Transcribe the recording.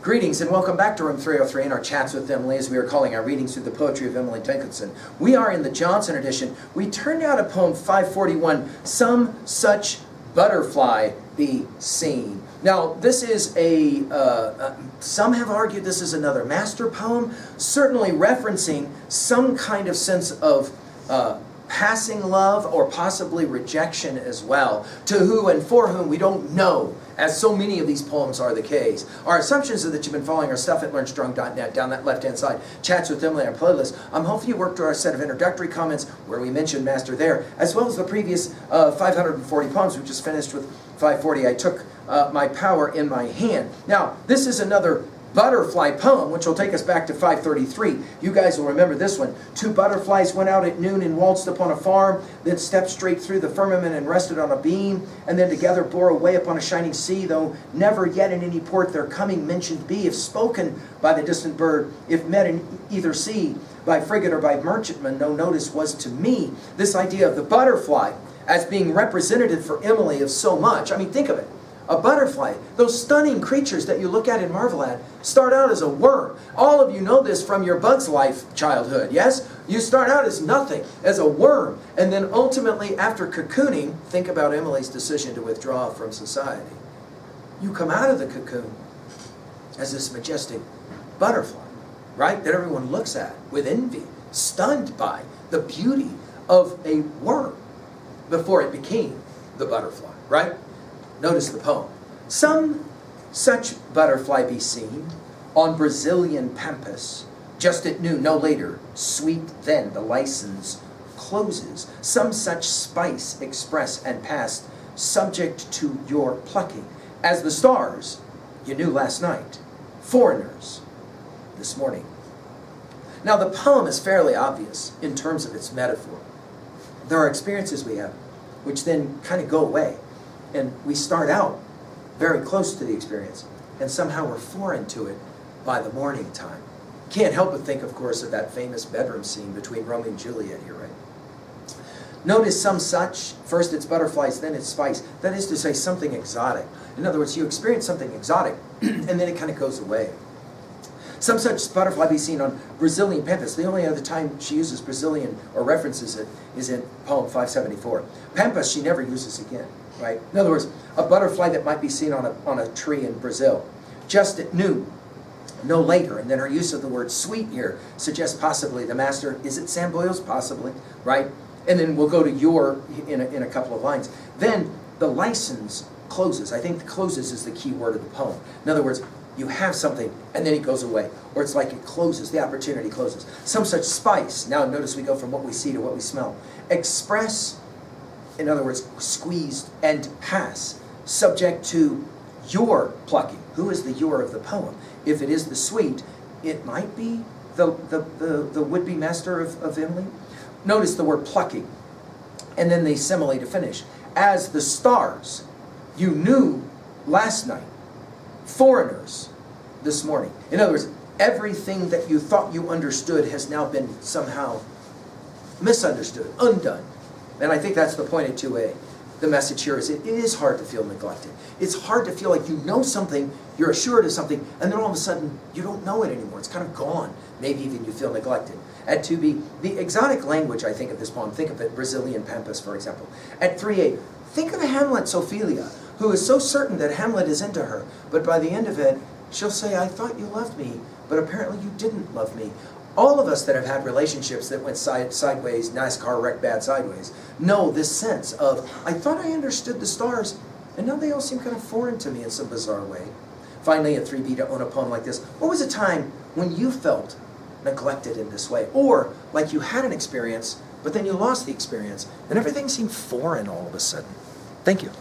Greetings and welcome back to Room 303 and our chats with Emily, as we are calling our readings through the poetry of Emily Dickinson. We are in the Johnson edition. We turned out a poem 541, Some Such Butterfly Be Seen. Now, this is some have argued this is another master poem, certainly referencing some kind of sense of passing love or possibly rejection as well, to who and for whom we don't know, as so many of these poems are the case. Our assumptions are that you've been following our stuff at learnstrong.net down that left-hand side, chats with Emily, our playlist. Hopefully you worked through our set of introductory comments where we mentioned master there, as well as the previous 540 poems. We just finished with 540. I took my power in my hand. Now, this is another butterfly poem, which will take us back to 533. You guys will remember this one. Two butterflies went out at noon and waltzed upon a farm, then stepped straight through the firmament and rested on a beam, and then together bore away upon a shining sea, though never yet in any port their coming mentioned be, if spoken by the distant bird, if met in either sea, by frigate or by merchantman, no notice was to me. This idea of the butterfly as being representative for Emily of so much. I mean, think of it. A butterfly, those stunning creatures that you look at and marvel at, start out as a worm. All of you know this from your Bug's Life childhood, yes? You start out as nothing, as a worm, and then ultimately after cocooning, think about Emily's decision to withdraw from society. You come out of the cocoon as this majestic butterfly, right? That everyone looks at with envy, stunned by the beauty of a worm before it became the butterfly, right? Notice the poem. Some such butterfly be seen on Brazilian pampas, just at noon, no later, sweet then the license closes. Some such spice express and pass, subject to your plucking, as the stars you knew last night, foreigners this morning. Now the poem is fairly obvious in terms of its metaphor. There are experiences we have which then kind of go away. And we start out very close to the experience, and somehow we're foreign to it by the morning time. Can't help but think, of course, of that famous bedroom scene between Romeo and Juliet here, right? Notice some such, first it's butterflies, then it's spice. That is to say, something exotic. In other words, you experience something exotic, and then it kind of goes away. Some such butterfly be seen on Brazilian pampas. The only other time she uses Brazilian or references it is in poem 574. Pampas she never uses again. Right? In other words, a butterfly that might be seen on a tree in Brazil, just at noon, no later. And then her use of the word sweet here suggests possibly the master, is it Sam Boyle's? Possibly, right? And then we'll go to your in a couple of lines. Then the license closes. I think the closes is the key word of the poem. In other words, you have something and then it goes away. Or it's like it closes, the opportunity closes. Some such spice. Now notice we go from what we see to what we smell. Express, in other words, squeezed and pass, subject to your plucking. Who is the your of the poem? If it is the sweet, it might be the would-be master of Emily. Notice the word plucking, and then the simile to finish. As the stars you knew last night, foreigners this morning. In other words, everything that you thought you understood has now been somehow misunderstood, undone. And I think that's the point of 2a. The message here is it is hard to feel neglected. It's hard to feel like you know something, you're assured of something, and then all of a sudden you don't know it anymore. It's kind of gone. Maybe even you feel neglected. At 2b, the exotic language, I think, of this poem, think of it, Brazilian pampas, for example. At 3a, think of Hamlet's Ophelia, who is so certain that Hamlet is into her, but by the end of it, she'll say, I thought you loved me, but apparently you didn't love me. All of us that have had relationships that went sideways, NASCAR wrecked bad sideways, know this sense of, I thought I understood the stars, and now they all seem kind of foreign to me in some bizarre way. Finally, at 3b, to own a poem like this, what was a time when you felt neglected in this way? Or like you had an experience, but then you lost the experience, and everything seemed foreign all of a sudden. Thank you.